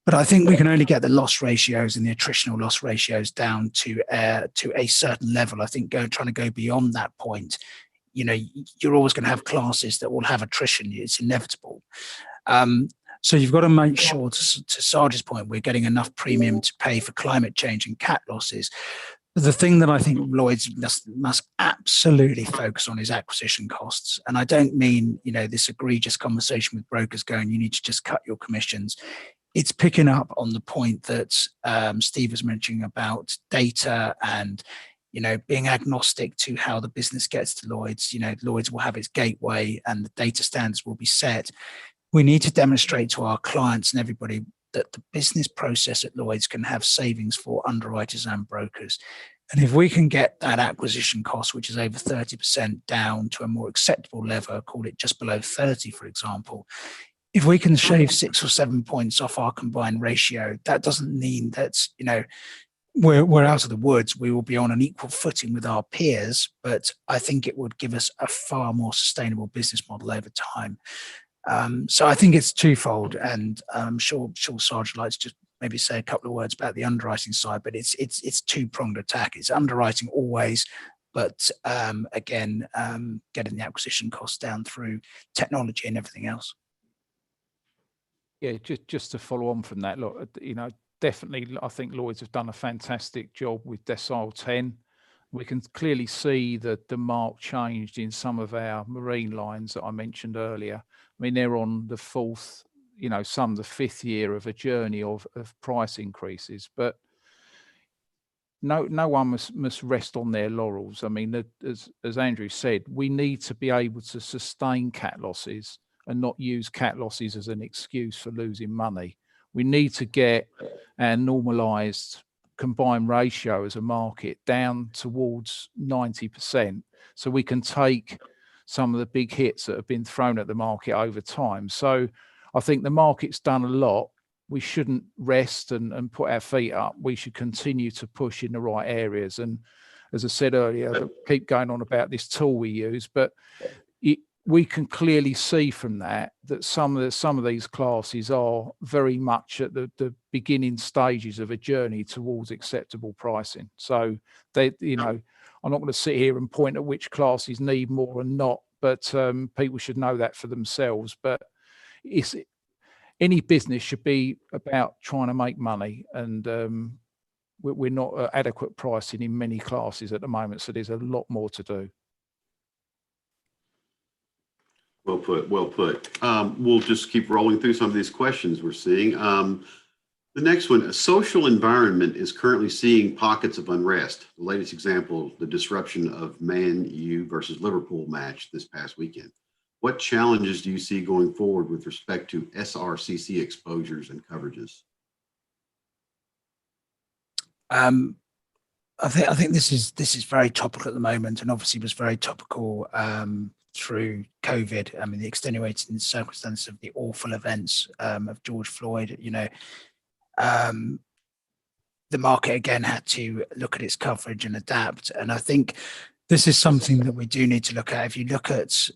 But I think we can only get the loss ratios and the attritional loss ratios down to a certain level. I think trying to go beyond that point, you're always going to have classes that will have attrition. It's inevitable. So you've got to make sure, to Sarge's point, we're getting enough premium to pay for climate change and cat losses. But the thing that I think Lloyd's must absolutely focus on is acquisition costs. And I don't mean, this egregious conversation with brokers going, you need to just cut your commissions. It's picking up on the point that Steve was mentioning about data and, being agnostic to how the business gets to Lloyd's. Lloyd's will have its gateway and the data standards will be set. We need to demonstrate to our clients and everybody that the business process at Lloyd's can have savings for underwriters and brokers. And if we can get that acquisition cost, which is over 30%, down to a more acceptable level, call it just below 30, for example, if we can shave 6 or 7 points off our combined ratio, that doesn't mean that, we're out of the woods. We will be on an equal footing with our peers, but I think it would give us a far more sustainable business model over time. So I think it's twofold, and I'm sure Sarge would like to just maybe say a couple of words about the underwriting side, but it's two-pronged attack. It's underwriting always, but again, getting the acquisition costs down through technology and everything else. Yeah, just to follow on from that, look, definitely, I think Lloyd's have done a fantastic job with Decile 10. We can clearly see that the mark changed in some of our marine lines that I mentioned earlier. I mean, they're on the fourth, some the fifth year of a journey of price increases, but no one must rest on their laurels. I mean, as Andrew said, we need to be able to sustain cat losses and not use cat losses as an excuse for losing money. We need to get our normalized combined ratio as a market down towards 90%, so we can take some of the big hits that have been thrown at the market over time. So I think the market's done a lot. We shouldn't rest and put our feet up. We should continue to push in the right areas. And as I said earlier, I keep going on about this tool we use, but we can clearly see from that some of these classes are very much at the beginning stages of a journey towards acceptable pricing. So I'm not going to sit here and point at which classes need more and not, but people should know that for themselves. But any business should be about trying to make money, and we're not at adequate pricing in many classes at the moment, so there's a lot more to do. Well put. We'll just keep rolling through some of these questions we're seeing. The next one, a social environment is currently seeing pockets of unrest. The latest example, the disruption of Man U versus Liverpool match this past weekend. What challenges do you see going forward with respect to SRCC exposures and coverages? I think this is very topical at the moment, and obviously was very topical through COVID. I mean, the extenuating circumstances of the awful events of George Floyd. The market again had to look at its coverage and adapt, and I think this is something that we do need to look at. If you look at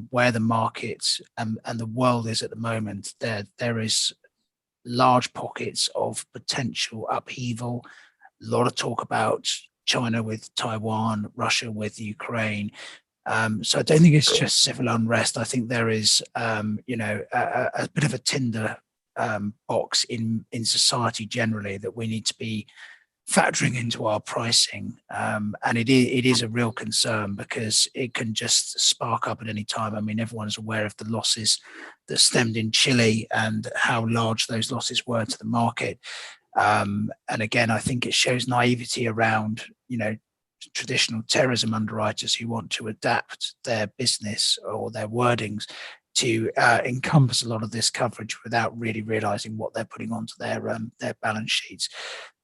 where the market and the world is at the moment, there is large pockets of potential upheaval. A lot of talk about China with Taiwan, Russia with Ukraine. So I don't think it's just civil unrest. I think there is, a bit of a tinder box in society generally that we need to be factoring into our pricing. And it is a real concern because it can just spark up at any time. I mean, everyone's aware of the losses that stemmed in Chile and how large those losses were to the market. And again, I think it shows naivety around, traditional terrorism underwriters who want to adapt their business or their wordings to encompass a lot of this coverage without really realizing what they're putting onto their balance sheets.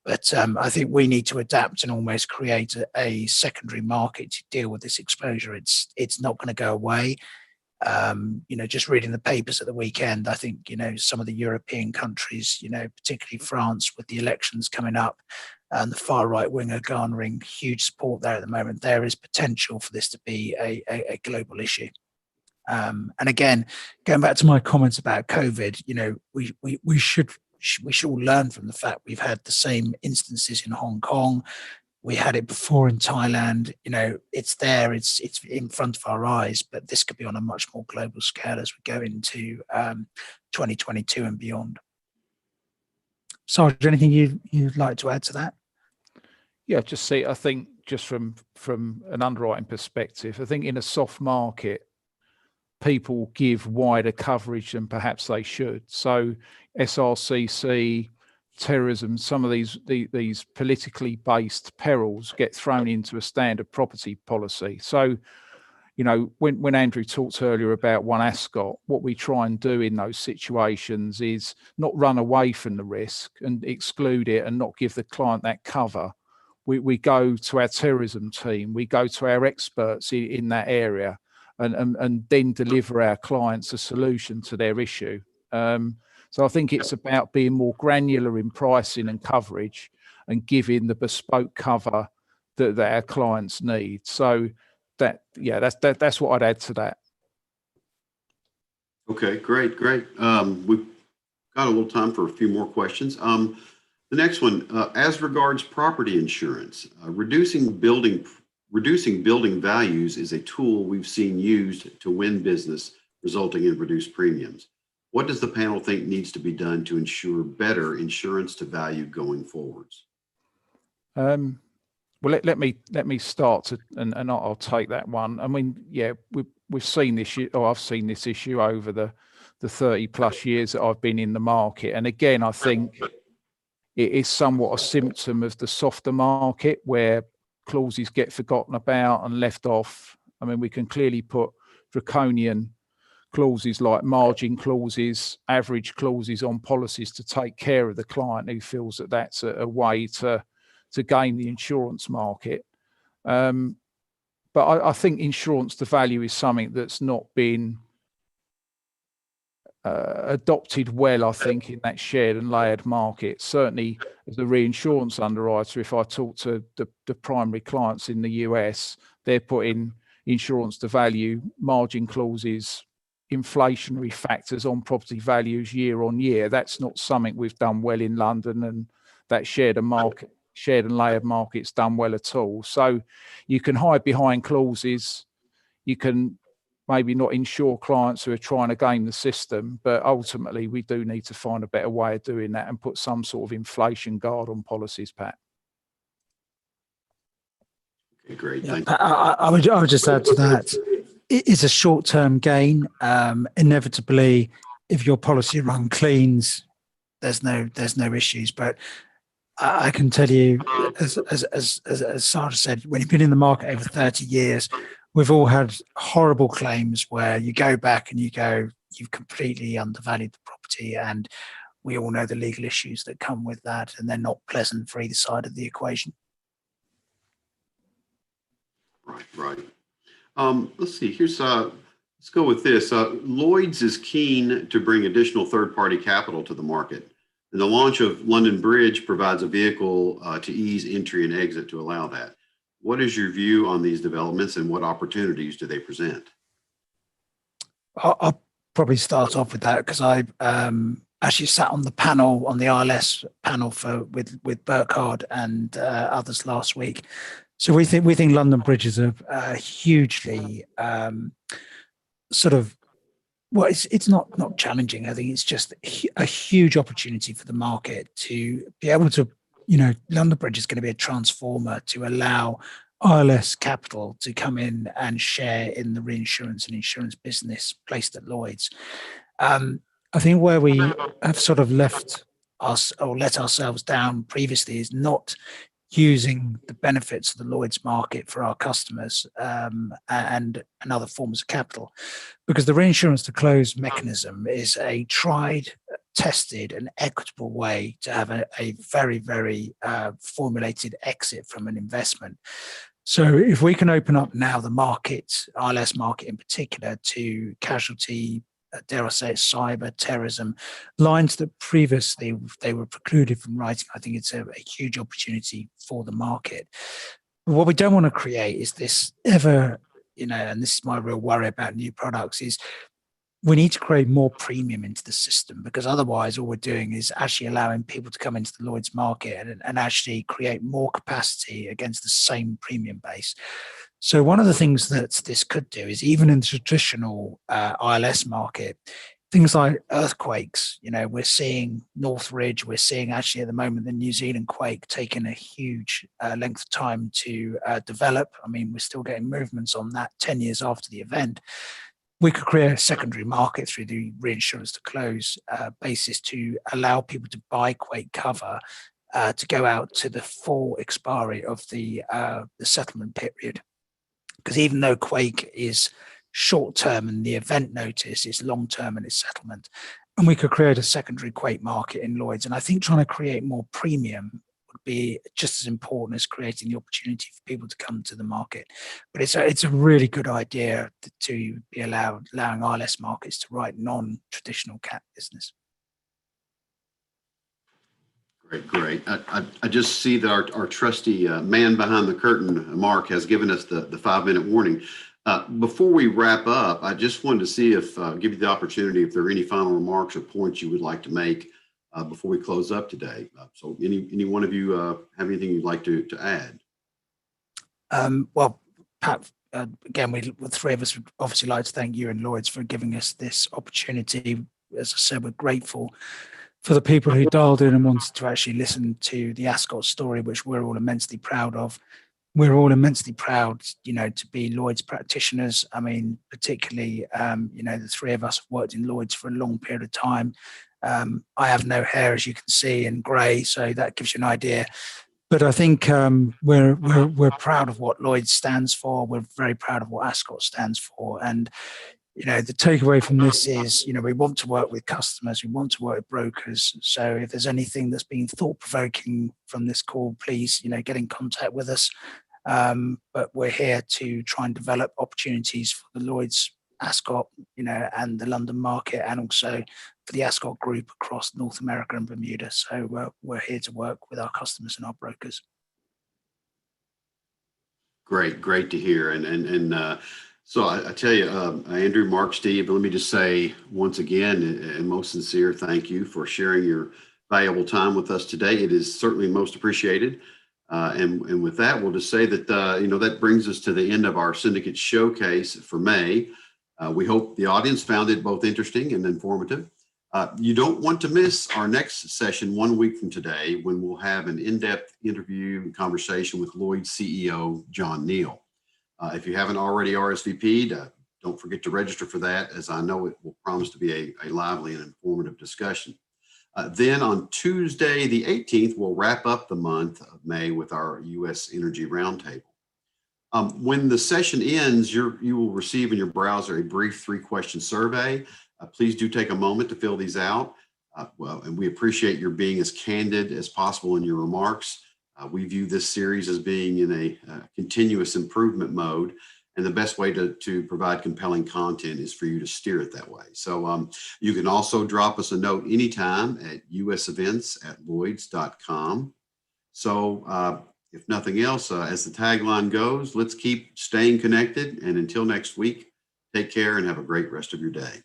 But I think we need to adapt and almost create a secondary market to deal with this exposure. It's not going to go away. Just reading the papers at the weekend, I think, some of the European countries, particularly France with the elections coming up and the far right wing are garnering huge support there at the moment. There is potential for this to be a global issue. And again, going back to my comments about COVID, we should all learn from the fact we've had the same instances in Hong Kong. We had it before in Thailand. It's there, it's in front of our eyes, but this could be on a much more global scale as we go into 2022 and beyond. Sarge, anything you'd like to add to that? Yeah, I think just from an underwriting perspective, I think in a soft market, people give wider coverage than perhaps they should. So SRCC, terrorism, some of these politically based perils get thrown into a standard property policy. So, when Andrew talked earlier about One Ascot, what we try and do in those situations is not run away from the risk and exclude it and not give the client that cover. We go to our terrorism team, we go to our experts in that area, and then deliver our clients a solution to their issue. So I think it's about being more granular in pricing and coverage and giving the bespoke cover that our clients need. So that's what I'd add to that. Okay, great. We've got a little time for a few more questions. The next one, as regards property insurance, reducing building values is a tool we've seen used to win business, resulting in reduced premiums. What does the panel think needs to be done to ensure better insurance to value going forwards? Well, let me start and I'll take that one. I mean, we've seen this, or I've seen this issue over the 30 plus years that I've been in the market. And again, I think it is somewhat a symptom of the softer market where clauses get forgotten about and left off. I mean, we can clearly put draconian clauses like margin clauses, average clauses on policies to take care of the client who feels that that's a way to gain the insurance market. But I think insurance to value is something that's not been adopted well, I think, in that shared and layered market. Certainly as a reinsurance underwriter, if I talk to the primary clients in the US, they're putting insurance to value, margin clauses, inflationary factors on property values year on year. That's not something we've done well in London, and that shared and layered market's done well at all. So you can hide behind clauses, you can maybe not insure clients who are trying to game the system, but ultimately we do need to find a better way of doing that and put some sort of inflation guard on policies, Pat. Okay, great. Yeah, Thank you. I would just add to that. It is a short-term gain. Inevitably, if your policy run cleans, there's no issues. But I can tell you, as Sarah said, when you've been in the market over 30 years, we've all had horrible claims where you go back and you go, you've completely undervalued the property, and we all know the legal issues that come with that, and they're not pleasant for either side of the equation. Right. Let's see. Let's go with this. Lloyd's is keen to bring additional third-party capital to the market, and the launch of London Bridge provides a vehicle to ease entry and exit to allow that. What is your view on these developments, and what opportunities do they present? I'll probably start off with that because I actually sat on the panel, on the ILS panel with Burkhard and others last week. So we think London Bridge is a hugely it's not challenging. I think it's just a huge opportunity for the market to be able to, London Bridge is going to be a transformer to allow ILS capital to come in and share in the reinsurance and insurance business placed at Lloyd's. I think where we have sort of let ourselves down previously is not using the benefits of the Lloyd's market for our customers and other forms of capital, because the reinsurance to close mechanism is a tried, tested and equitable way to have a very, very formulated exit from an investment. So if we can open up now the market, ILS market in particular, to casualty, dare I say it, cyber, terrorism, lines that previously they were precluded from writing, I think it's a huge opportunity for the market. But what we don't want to create is this ever, and this is my real worry about new products, is we need to create more premium into the system, because otherwise all we're doing is actually allowing people to come into the Lloyd's market and actually create more capacity against the same premium base. So one of the things that this could do is, even in the traditional ILS market, things like earthquakes, we're seeing North Ridge, we're seeing actually at the moment the New Zealand quake taking a huge length of time to develop. I mean, we're still getting movements on that 10 years after the event. We could create a secondary market through the reinsurance to close basis to allow people to buy quake cover to go out to the full expiry of the settlement period. Because even though quake is short term and the event notice is long term in its settlement, and we could create a secondary quake market in Lloyd's. And I think trying to create more premium would be just as important as creating the opportunity for people to come to the market. But it's a really good idea to be allowing ILS markets to write non-traditional cat business. Great. I just see that our trusty man behind the curtain, Mark, has given us the 5-minute warning. Before we wrap up, I just wanted to see give you the opportunity if there are any final remarks or points you would like to make before we close up today. So any one of you have anything you'd like to add? Well, Pat, again, the three of us would obviously like to thank you and Lloyd's for giving us this opportunity. As I said, we're grateful for the people who dialed in and wanted to actually listen to the Ascot story, which we're all immensely proud of. We're all immensely proud, to be Lloyd's practitioners. I mean, particularly, the three of us have worked in Lloyd's for a long period of time. I have no hair, as you can see, and grey, so that gives you an idea. But I think we're proud of what Lloyd stands for. We're very proud of what Ascot stands for. And the takeaway from this is, we want to work with customers, we want to work with brokers. So if there's anything that's been thought-provoking from this call, please, get in contact with us. But we're here to try and develop opportunities for the Lloyd's, Ascot, and the London market, and also for the Ascot group across North America and Bermuda. So we're here to work with our customers and our brokers. Great to hear. So I tell you, Andrew, Mark, Steve, let me just say once again, and most sincere thank you for sharing your valuable time with us today. It is certainly most appreciated. And with that, we'll just say that, that brings us to the end of our Syndicate Showcase for May. We hope the audience found it both interesting and informative. You don't want to miss our next session 1 week from today, when we'll have an in-depth interview and conversation with Lloyd's CEO, John Neal. If you haven't already RSVP'd, don't forget to register for that, as I know it will promise to be a lively and informative discussion. Then on Tuesday, the 18th, we'll wrap up the month of May with our U.S. Energy Roundtable. When the session ends, you will receive in your browser a brief 3-question survey. Please do take a moment to fill these out. And we appreciate your being as candid as possible in your remarks. We view this series as being in a continuous improvement mode, and the best way to provide compelling content is for you to steer it that way. So you can also drop us a note anytime at usevents@lloyds.com. So if nothing else, as the tagline goes, let's keep staying connected. And until next week, take care and have a great rest of your day.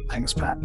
Thanks, Pat.